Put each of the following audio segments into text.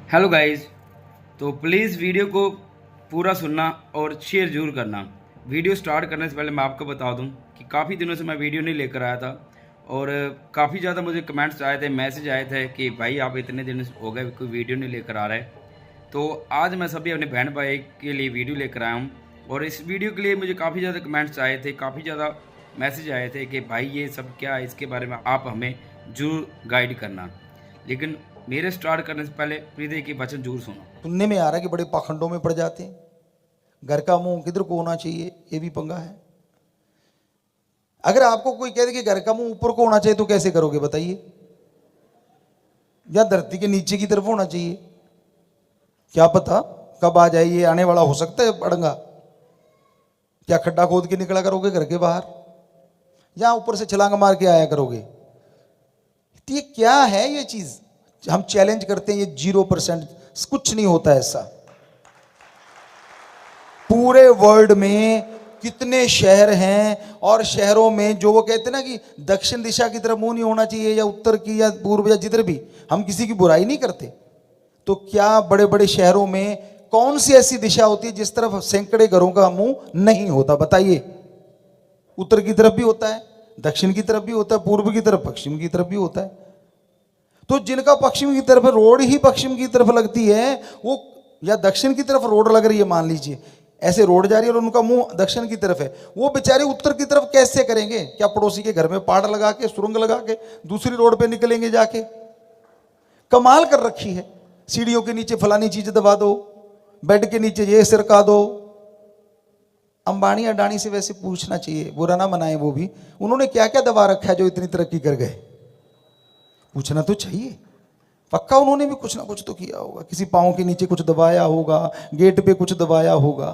Hello guys. तो please video को पूरा सुनना और शेयर ज़रूर करना। वीडियो स्टार्ट करने से पहले मैं आपको बता दूं कि काफ़ी दिनों से मैं वीडियो नहीं लेकर आया था और काफ़ी ज़्यादा मुझे कमेंट्स आए थे, मैसेज आए थे कि भाई आप इतने दिन हो गए कोई वीडियो नहीं लेकर आ रहे। तो आज मैं सभी अपने बहन भाई के लिए वीडियो लेकर आया हूँ और इस वीडियो के लिए मुझे काफ़ी ज़्यादा कमेंट्स आए थे, काफ़ी ज़्यादा मैसेज आए थे कि भाई ये सब क्या है, इसके बारे में आप हमें ज़रूर गाइड करना। लेकिन मेरे स्टार्ट करने से पहले प्रीति की वचन जरूर सुनो। सुनने में आ रहा है कि बड़े पाखंडों में पड़ जाते हैं। घर का मुंह किधर को होना चाहिए, ये भी पंगा है। अगर आपको कोई कह दे कि घर का मुंह ऊपर को होना चाहिए तो कैसे करोगे बताइए? या धरती के नीचे की तरफ होना चाहिए? क्या पता कब आ जाए, ये आने वाला हो सकता है पड़ंगा। क्या खड्डा खोद के निकला करोगे घर के बाहर, या ऊपर से छलांग मार के आया करोगे? तो ये क्या है ये चीज? हम चैलेंज करते हैं, ये 0%, कुछ नहीं होता ऐसा। पूरे वर्ल्ड में कितने शहर हैं और शहरों में जो वो कहते हैं ना कि दक्षिण दिशा की तरफ मुंह नहीं होना चाहिए, या उत्तर की या पूर्व या जिधर भी, हम किसी की बुराई नहीं करते। तो क्या बड़े बड़े शहरों में कौन सी ऐसी दिशा होती है जिस तरफ सैकड़े घरों का मुंह नहीं होता? बताइए। उत्तर की तरफ भी होता है, दक्षिण की तरफ भी होता है, पूर्व की तरफ, पश्चिम की तरफ भी होता है। तो जिनका पश्चिम की तरफ रोड ही पश्चिम की तरफ लगती है, वो या दक्षिण की तरफ रोड लग रही है, मान लीजिए ऐसे रोड जा रही है और उनका मुंह दक्षिण की तरफ है, वो बेचारे उत्तर की तरफ कैसे करेंगे? क्या पड़ोसी के घर में पहाड़ लगा के, सुरंग लगा के दूसरी रोड पे निकलेंगे जाके? कमाल कर रखी है। सीढ़ियों के नीचे फलानी चीज दबा दो, बेड के नीचे ये सरका दो। अंबानी अडानी से वैसे पूछना चाहिए, बुरा ना मनाए वो भी, उन्होंने क्या क्या दबा रखा है जो इतनी तरक्की कर गए? पूछना तो चाहिए। पक्का उन्होंने भी कुछ ना कुछ तो किया होगा, किसी पाँव के नीचे कुछ दबाया होगा, गेट पे कुछ दबाया होगा।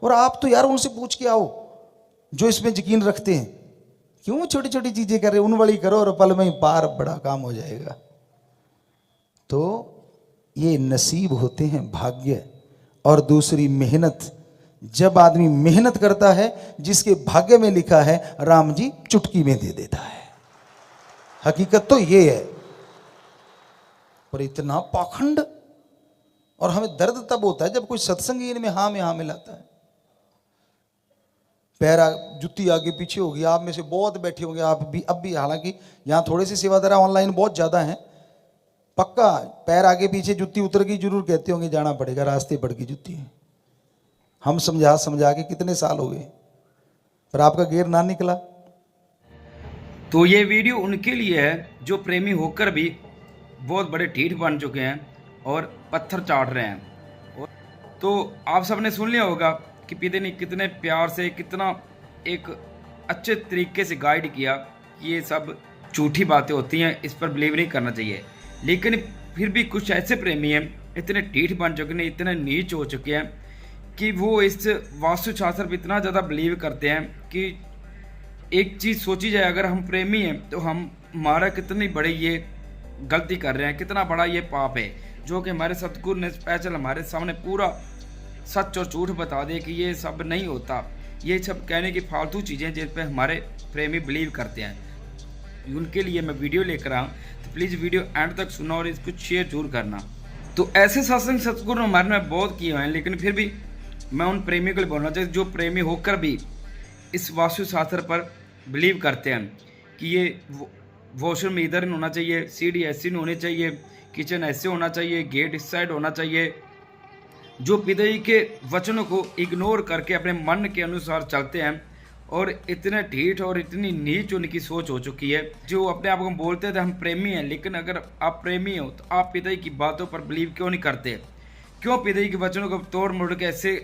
और आप तो यार उनसे पूछ के आओ जो इसमें यकीन रखते हैं, क्यों छोटी छोटी चीजें कर रहे? उन वाली करो और पल में ही पार बड़ा काम हो जाएगा। तो ये नसीब होते हैं, भाग्य, और दूसरी मेहनत। जब आदमी मेहनत करता है, जिसके भाग्य में लिखा है राम जी चुटकी में दे देता है। हकीकत तो ये है। पर इतना पाखंड, और हमें दर्द तब होता है जब कोई सत्संगी इनमें हाँ में हाँ मिलाता है। जुत्ती आगे पीछे होगी। आप में से बहुत बैठे होंगे, आप भी अब भी, हालांकि यहाँ थोड़े से सेवादारा ऑनलाइन बहुत ज्यादा हैं, पक्का पैर आगे पीछे जुत्ती उतर गई जरूर कहते होंगे जाना पड़ेगा, रास्ते पड़ गई जुत्ती। हम समझा समझा के कितने साल हो गए, पर आपका गेर ना निकला। तो ये वीडियो उनके लिए है जो प्रेमी होकर भी बहुत बड़े ढीठ बन चुके हैं और पत्थर चाट रहे हैं। और तो आप सबने सुन लिया होगा कि पिता ने कितने प्यार से, कितना एक अच्छे तरीके से गाइड किया कि ये सब झूठी बातें होती हैं, इस पर बिलीव नहीं करना चाहिए। लेकिन फिर भी कुछ ऐसे प्रेमी हैं, इतने ढीठ बन चुके हैं, इतने नीच हो चुके हैं कि वो इस वास्तुशास्त्र पर इतना ज़्यादा बिलीव करते हैं कि एक चीज़ सोची जाए, अगर हम प्रेमी हैं तो हमारा कितनी बड़ी ये गलती कर रहे हैं, कितना बड़ा ये पाप है, जो कि हमारे सतगुरु ने स्पेशल हमारे सामने पूरा सच और झूठ बता दे कि ये सब नहीं होता। ये सब कहने की फालतू चीज़ें जिन पे हमारे प्रेमी बिलीव करते हैं, उनके लिए मैं वीडियो लेकर आऊँ। तो प्लीज़ वीडियो एंड तक सुना और इसको शेयर जरूर करना। तो ऐसे सत्संग सतगुरु हमारे में बहुत किए हुए हैं, लेकिन फिर भी मैं उन प्रेमियों को बोलना चाहिए जो प्रेमी होकर भी इस वास्तुशास्त्र पर बिलीव करते हैं कि ये वॉशरूम इधर नहीं होना चाहिए, सीढ़ी ऐसी नहीं होनी चाहिए, किचन ऐसे होना चाहिए, गेट इस साइड होना चाहिए। जो पिताजी के वचनों को इग्नोर करके अपने मन के अनुसार चलते हैं, और इतने ढीठ और इतनी नीच उनकी सोच हो चुकी है, जो अपने आप को बोलते थे हम प्रेमी हैं, लेकिन अगर आप प्रेमी हो तो आप पिताजी की बातों पर बिलीव क्यों नहीं करते? क्यों पिताजी के वचनों को तोड़ मोड़ के ऐसे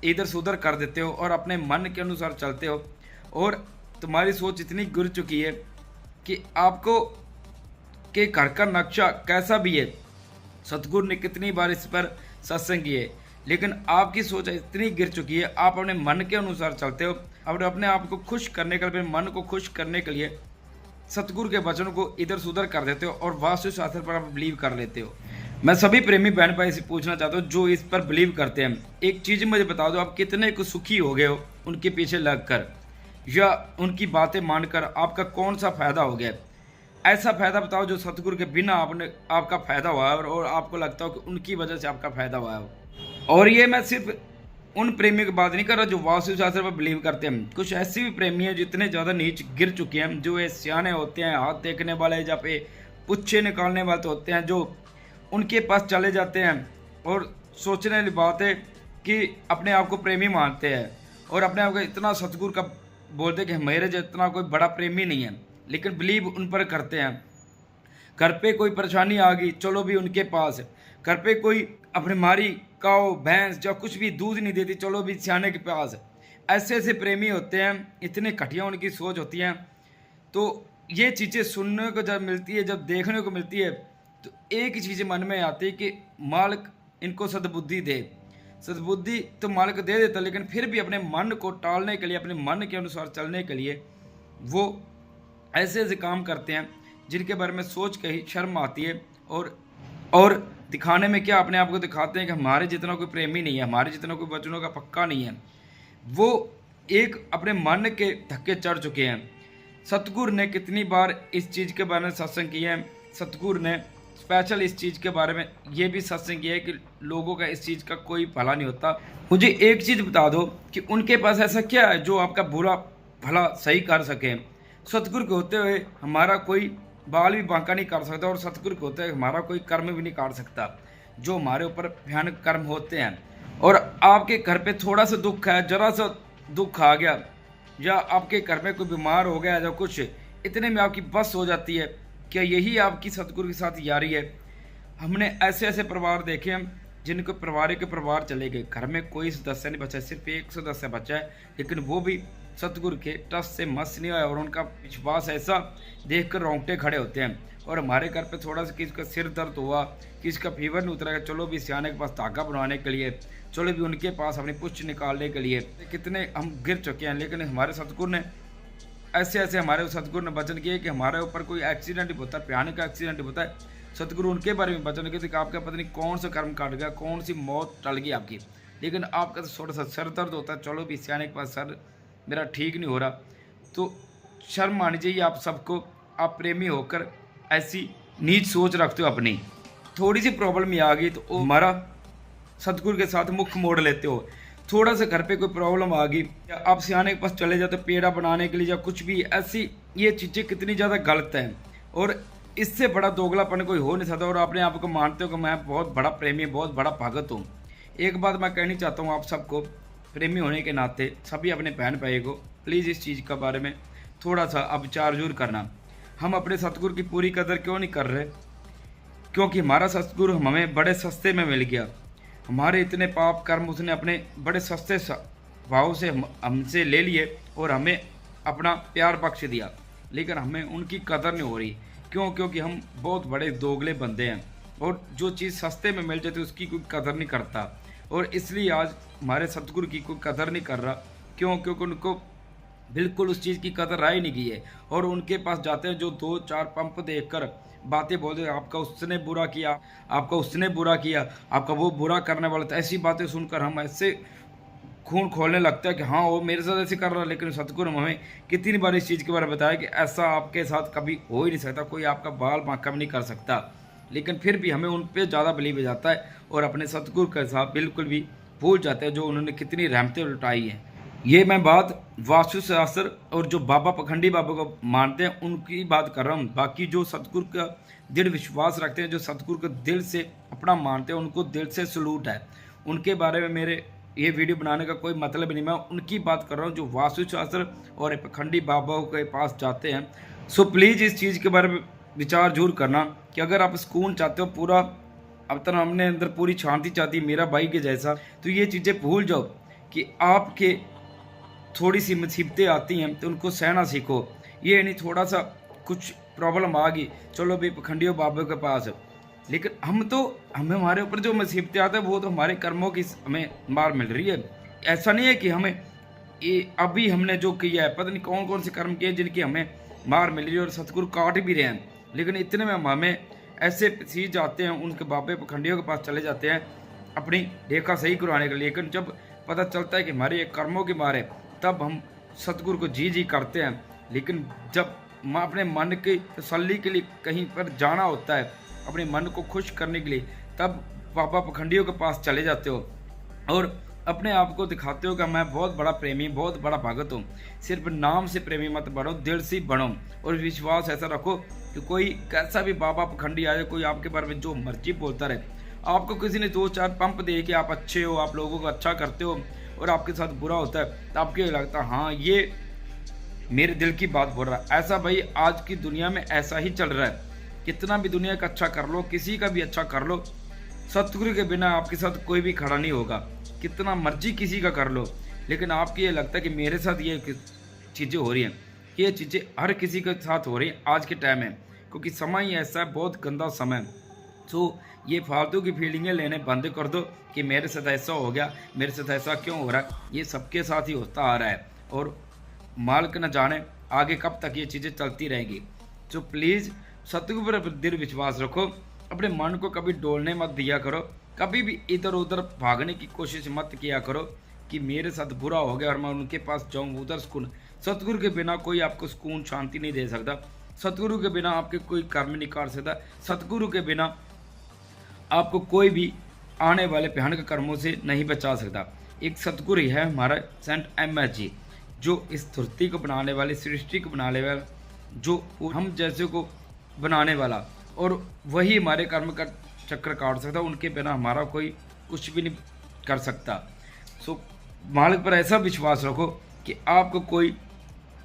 इधर से उधर कर देते हो और अपने मन के अनुसार चलते हो? और तुम्हारी सोच इतनी गिर चुकी है कि आपको के घर का नक्शा कैसा भी है, सतगुरु ने कितनी बार इस पर सत्संग किए, लेकिन आपकी सोच इतनी गिर चुकी है, आप अपने मन के अनुसार चलते हो। और अपने आप को खुश करने के लिए, अपने मन को खुश करने के लिए सतगुरु के वचनों को इधर से उधर कर देते हो और वास्तुशास्त्र पर आप बिलीव कर लेते हो। मैं सभी प्रेमी बहन भाई से पूछना चाहता हूँ जो इस पर बिलीव करते हैं, एक चीज़ मुझे बता दो, आप कितने को सुखी हो गए हो उनके पीछे लगकर, या उनकी बातें मानकर आपका कौन सा फायदा हो गया? ऐसा फायदा बताओ जो सतगुरु के बिना आपका फायदा हुआ है और आपको लगता हो कि उनकी वजह से आपका फायदा हुआ है। और ये मैं सिर्फ उन प्रेमियों की बात नहीं कर रहा जो वास्तु शास्त्र पर बिलीव करते हैं। कुछ ऐसे भी प्रेमी हैं जो इतने ज़्यादा नीच गिर चुके हैं, जो ये सियाने होते हैं, हाथ देखने वाले या पे पुच्छे निकालने वाले तो होते हैं, जो उनके पास चले जाते हैं और सोचने वाली बात है कि अपने आप को प्रेमी मानते हैं और अपने आप को इतना सतगुरु का बोलते कि मेरे जो इतना कोई बड़ा प्रेमी नहीं है, लेकिन बिलीव उन पर करते हैं। घर पे कोई परेशानी आ गई, चलो भी उनके पास। घर पे कोई अपने मारी काऊ भैंस या कुछ भी दूध नहीं देती, चलो भी सियाने के पास। ऐसे ऐसे प्रेमी होते हैं, इतने घटिया उनकी सोच होती है। तो ये चीज़ें सुनने को जब मिलती है, जब देखने को मिलती है, तो एक ही चीज़ मन में आती है कि मालिक इनको सद्बुद्धि दे। सद्बुद्धि तो मालिक दे देता, लेकिन फिर भी अपने मन को टालने के लिए, अपने मन के अनुसार चलने के लिए वो ऐसे ऐसे काम करते हैं जिनके बारे में सोच के ही शर्म आती है। और दिखाने में क्या अपने आप को दिखाते हैं कि हमारे जितना कोई प्रेमी नहीं है, हमारे जितना कोई वचनों का पक्का नहीं है। वो एक अपने मन के धक्के चढ़ चुके हैं। सतगुरु ने कितनी बार इस चीज़ के बारे में सत्संग किए हैं। सतगुरु ने स्पेशल इस चीज़ के बारे में ये भी सत्संग किया है कि लोगों का इस चीज़ का कोई भला नहीं होता। मुझे एक चीज़ बता दो कि उनके पास ऐसा क्या है जो आपका बुरा भला सही कर सके। सतगुरु के होते हुए हमारा कोई बाल भी बांका नहीं कर सकता और सतगुरु के होते हुए हमारा कोई कर्म भी नहीं काट सकता जो हमारे ऊपर भयानक कर्म होते हैं। और आपके घर पे थोड़ा सा दुख है, जरा सा दुख आ गया, या आपके घर में कोई बीमार हो गया या कुछ, इतने में आपकी बस हो जाती है। क्या यही आपकी सतगुरु के साथ यारी है? हमने ऐसे ऐसे परिवार देखे हैं जिनको परिवार चले गए, घर में कोई सदस्य नहीं बचा, सिर्फ एक सदस्य बचा है, लेकिन वो भी सतगुरु के टच से मस नहीं हुआ। और उनका विश्वास ऐसा देखकर रोंगटे खड़े होते हैं। और हमारे घर पे थोड़ा सा किसी का सिर दर्द हुआ, किसी का फीवर नहीं उतरा, चलो भी सियाने के पास धागा बनवाने के लिए, चलो भी उनके पास अपनी पुष्ट निकालने के लिए, कितने हम गिर चुके हैं। लेकिन हमारे सतगुरु ने ऐसे ऐसे हमारे सतगुरु ने वचन किए कि हमारे ऊपर कोई एक्सीडेंट होता है, भयानक एक्सीडेंट होता है, सतगुरु उनके बारे में वचन किए कि आपका पता नहीं कौन सा कर्म काट गया, कौन सी मौत टल गई आपकी, लेकिन आपका तो थोड़ा सा सर दर्द होता है, चलो भी सियाने के पास सर मेरा ठीक नहीं हो रहा। तो शर्म आनी चाहिए आप सबको। आप प्रेमी होकर ऐसी नीच सोच रखते हो अपनी। थोड़ी सी प्रॉब्लम आ गई तो हमारा सतगुरु के साथ मुख मोड़ लेते हो। थोड़ा सा घर पे कोई प्रॉब्लम आ गई, आप सियाने के पास चले जाते हो पेड़ा बनाने के लिए या कुछ भी, ऐसी ये चीज़ें कितनी ज़्यादा गलत हैं। और इससे बड़ा दोगलापन कोई हो नहीं सकता। और अपने आप को मानते हो कि मैं बहुत बड़ा प्रेमी, बहुत बड़ा भगत हूँ। एक बात मैं कहनी चाहता हूँ आप सबको, प्रेमी होने के नाते सभी अपने बहन भाई को प्लीज़ इस चीज़ के बारे में थोड़ा सा अब विचार जरूर करना। हम अपने सतगुरु की पूरी कदर क्यों नहीं कर रहे? क्योंकि हमारा सतगुरु हमें बड़े सस्ते में मिल गया। हमारे इतने पाप कर्म उसने अपने बड़े सस्ते भाव से हमसे ले लिए और हमें अपना प्यार बख्श दिया, लेकिन हमें उनकी कदर नहीं हो रही। क्यों? क्योंकि हम बहुत बड़े दोगले बंदे हैं और जो चीज़ सस्ते में मिल जाती है उसकी कोई कदर नहीं करता। और इसलिए आज हमारे सतगुरु की कोई कदर नहीं कर रहा। क्यों? क्योंकि उनको बिल्कुल उस चीज़ की कदर रह ही नहीं गई है। और उनके पास जाते हैं जो 2-4 पंप देखकर बातें बोलते हैं, आपका उसने बुरा किया, आपका उसने बुरा किया, आपका वो बुरा करने वाला था। ऐसी बातें सुनकर हम ऐसे खून खोलने लगता है कि हाँ वो मेरे साथ ऐसे कर रहा है। लेकिन सतगुरु हमें कितनी बार इस चीज़ के बारे में बताया कि ऐसा आपके साथ कभी हो ही नहीं सकता, कोई आपका बाल बांका नहीं कर सकता। लेकिन फिर भी हमें उन पर ज़्यादा बिलीव हो जाता है और अपने सतगुरु के साथ बिल्कुल भी भूल जाते हैं जो उन्होंने कितनी रहमतें लुटाई हैं। ये मैं बात वास्तु शास्त्र और जो बाबा पखंडी बाबा को मानते हैं उनकी बात कर रहा हूँ। बाकी जो सतगुरु का दृढ़ विश्वास रखते हैं, जो सतगुरु को दिल से अपना मानते हैं, उनको दिल से सलूट है। उनके बारे में मेरे ये वीडियो बनाने का कोई मतलब नहीं, मैं उनकी बात कर रहा हूँ जो वास्तु शास्त्र और पखंडी बाबाओं के पास जाते हैं। सो प्लीज़ इस चीज़ के बारे में विचार जरूर करना कि अगर आप सुकून चाहते हो, पूरा अपना हमने अंदर पूरी शांति चाहती मेरा भाई के जैसा, तो ये चीज़ें भूल जाओ कि आपके थोड़ी सी मुसीबतें आती हैं तो उनको सहना सीखो। ये नहीं थोड़ा सा कुछ प्रॉब्लम आ गई चलो भी पखंडियों बाबा के पास। लेकिन हमें हमारे ऊपर जो मुसीबतें आते हैं वो तो हमारे कर्मों की हमें मार मिल रही है। ऐसा नहीं है कि हमें ये अभी हमने जो किया है, पता नहीं कौन कौन से कर्म किए जिनकी हमें मार मिल रही है और सतगुरु काट भी रहे हैं। लेकिन इतने में हमें ऐसे सीज जाते हैं, उनके बाबे पखंडियों के पास चले जाते हैं अपनी रेखा सही करवाने के लिए। लेकिन जब पता चलता है कि हमारे ये कर्मों के मारे, तब हम सतगुरु को जी करते हैं। लेकिन जब अपने मन की तसल्ली के लिए कहीं पर जाना होता है, अपने मन को खुश करने के लिए, तब बाबा पखंडियों के पास चले जाते हो और अपने आप को दिखाते हो कि मैं बहुत बड़ा प्रेमी, बहुत बड़ा भगत हूँ। सिर्फ नाम से प्रेमी मत बनो, दिल से बनो और विश्वास ऐसा रखो कि कोई कैसा भी बाबा पखंडी आए, कोई आपके बारे में जो मर्जी बोलता रहे, आपको किसी ने 2-4 पंप दे के आप अच्छे हो, आप लोगों को अच्छा करते हो और आपके साथ बुरा होता है, तो आपको लगता है हाँ ये मेरे दिल की बात बोल रहा है। ऐसा भाई आज की दुनिया में ऐसा ही चल रहा है। कितना भी दुनिया का अच्छा कर लो, किसी का भी अच्छा कर लो, सतगुरु के बिना आपके साथ कोई भी खड़ा नहीं होगा। कितना मर्जी किसी का कर लो, लेकिन आपको ये लगता है कि मेरे साथ ये चीज़ें हो रही हैं, ये चीज़ें हर किसी के साथ हो रही हैं आज के टाइम में, क्योंकि समय ही ऐसा है, बहुत गंदा समय। तो ये फालतू की फीलिंगें लेने बंद कर दो कि मेरे साथ ऐसा हो गया, मेरे साथ ऐसा क्यों हो रहा है। ये सबके साथ ही होता आ रहा है और मालिक न जाने आगे कब तक ये चीज़ें चलती रहेंगी। तो प्लीज़ सतगुरु पर दृढ़ विश्वास रखो, अपने मन को कभी डोलने मत दिया करो, कभी भी इधर उधर भागने की कोशिश मत किया करो कि मेरे साथ बुरा हो गया और मैं उनके पास जाऊँ उधर सुकून। सतगुरु के बिना कोई आपको सुकून शांति नहीं दे सकता, सतगुरु के बिना आपके कोई कर्म नहीं कर सकता, सतगुरु के बिना आपको कोई भी आने वाले भयानक कर्मों से नहीं बचा सकता। एक सतगुरु ही है हमारा सेंट MS जी, जो इस धरती को बनाने वाले, सृष्टि को बनाने वाला, जो हम जैसे को बनाने वाला, और वही हमारे कर्म का चक्र काट सकता। उनके बिना हमारा कोई कुछ भी नहीं कर सकता। सो मालिक पर ऐसा विश्वास रखो कि आपको कोई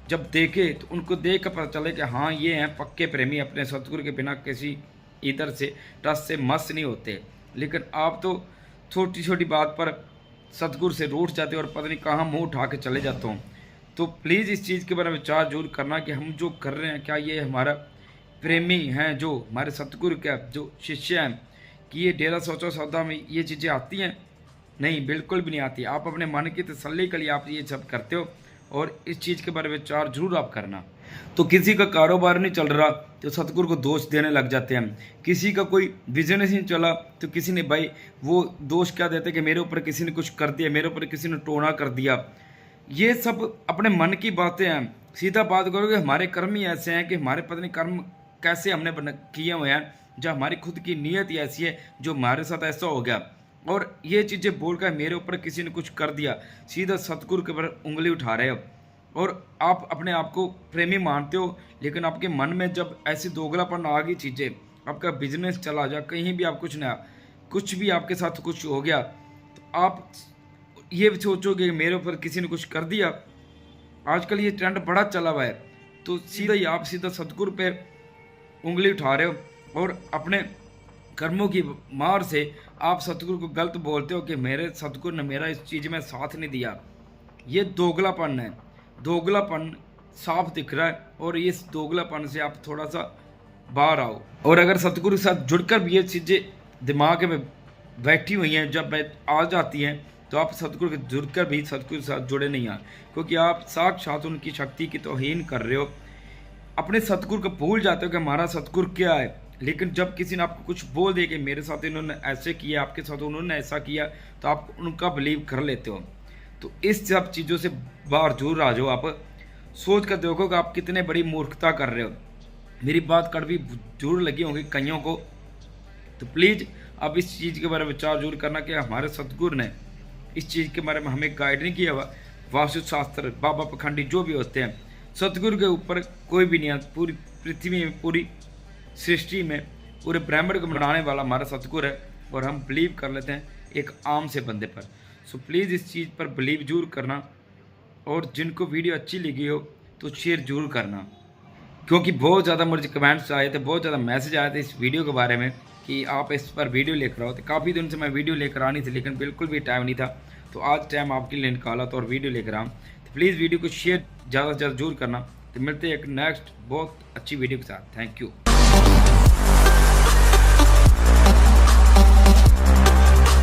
जब देखे तो उनको देख कर पता चले कि हाँ ये हैं पक्के प्रेमी, अपने सतगुरु के बिना किसी इधर से टस से मस नहीं होते। लेकिन आप तो छोटी छोटी बात पर सतगुरु से रूठ जाते हो और पता नहीं कहाँ मुँह उठा के चले जाते हो। तो प्लीज़ इस चीज़ के बारे में विचार जरूर करना कि हम जो कर रहे हैं, क्या ये हमारा प्रेमी हैं, जो हमारे सतगुरु के जो शिष्य हैं, कि ये डेरा सोचो सौदा में ये चीज़ें आती हैं? नहीं, बिल्कुल भी नहीं आती। आप अपने मन की तसल्ली के लिए आप ये सब करते हो और इस चीज़ के बारे में विचार जरूर आप करना। तो किसी का कारोबार नहीं चल रहा तो सतगुरु को दोष देने लग जाते हैं, किसी का कोई बिजनेस नहीं चला तो किसी ने भाई वो दोष क्या देते कि मेरे ऊपर किसी ने कुछ कर दिया, मेरे ऊपर किसी ने टोना कर दिया। ये सब अपने मन की बातें हैं। सीधा बात करोगे, हमारे कर्म ही ऐसे हैं कि हमारे पता नहीं कर्म कैसे हमने किए हुए हैं, जो हमारी खुद की नीयत ही ऐसी है, जो हमारे साथ ऐसा हो गया। और ये चीज़ें बोलकर मेरे ऊपर किसी ने कुछ कर दिया, सीधा सतगुरु के ऊपर उंगली उठा रहे हो और आप अपने आप को प्रेमी मानते हो। लेकिन आपके मन में जब ऐसी दोगलापन आ गई चीज़ें, आपका बिजनेस चला जा, कहीं भी आप कुछ भी आपके साथ कुछ हो गया, तो आप ये सोचोगे मेरे ऊपर किसी ने कुछ कर दिया। आजकल ये ट्रेंड बड़ा चला हुआ है, तो सीधा ही आप सीधा सतगुरु पे उंगली उठा रहे हो और अपने कर्मों की मार से आप सतगुरु को गलत बोलते हो कि मेरे सतगुरु ने मेरा इस चीज़ में साथ नहीं दिया। ये दोगलापन है, दोगलापन साफ दिख रहा है और इस दोगलापन से आप थोड़ा सा बाहर आओ। और अगर सतगुरु के साथ जुड़कर भी ये चीज़ें दिमाग में बैठी हुई हैं, जब आ जाती हैं, तो आप सतगुरु के जुड़कर भी सतगुरु के साथ जुड़े नहीं हैं, क्योंकि आप साक्षात उनकी शक्ति की तौहीन कर रहे हो। अपने सतगुरु को भूल जाते हो कि हमारा सतगुरु क्या है। लेकिन जब किसी ने आपको कुछ बोल दे कि मेरे साथ इन्होंने ऐसे किया, आपके साथ उन्होंने ऐसा किया, तो आप उनका बिलीव कर लेते हो। तो इस सब चीज़ों से बाहर जरूर आ जाओ। आप सोच कर देखो कि आप कितने बड़ी मूर्खता कर रहे हो। मेरी बात कड़वी जरूर लगी होगी कईयों को, तो प्लीज़ आप इस चीज़ के बारे में विचार जरूर करना कि हमारे सतगुरु ने इस चीज़ के बारे में हमें गाइड नहीं किया हुआ। वास्तु शास्त्र, बाबा पखंडी जो भी होते हैं, सतगुरु के ऊपर कोई भी नहीं है। पूरी पृथ्वी में, पूरी सृष्टि में, पूरे ब्रह्मांड को बनाने वाला हमारा सतगुरु है और हम बिलीव कर लेते हैं एक आम से बंदे पर। सो प्लीज़ इस चीज़ पर बिलीव जरूर करना और जिनको वीडियो अच्छी लगी हो तो शेयर जरूर करना, क्योंकि बहुत ज़्यादा मुझे कमेंट्स आए थे, बहुत ज़्यादा मैसेज आए थे इस वीडियो के बारे में कि आप इस पर वीडियो लेकर आओ। तो काफ़ी दिन से मैं वीडियो लेकर आनी थी, लेकिन बिल्कुल भी टाइम नहीं था, तो आज टाइम आपके लिए निकाला तो और वीडियो लेकर आऊँ। तो प्लीज़ वीडियो को शेयर ज़्यादा से ज़्यादा जरूर करना। तो मिलते हैं एक नेक्स्ट बहुत अच्छी वीडियो के साथ। Thank you.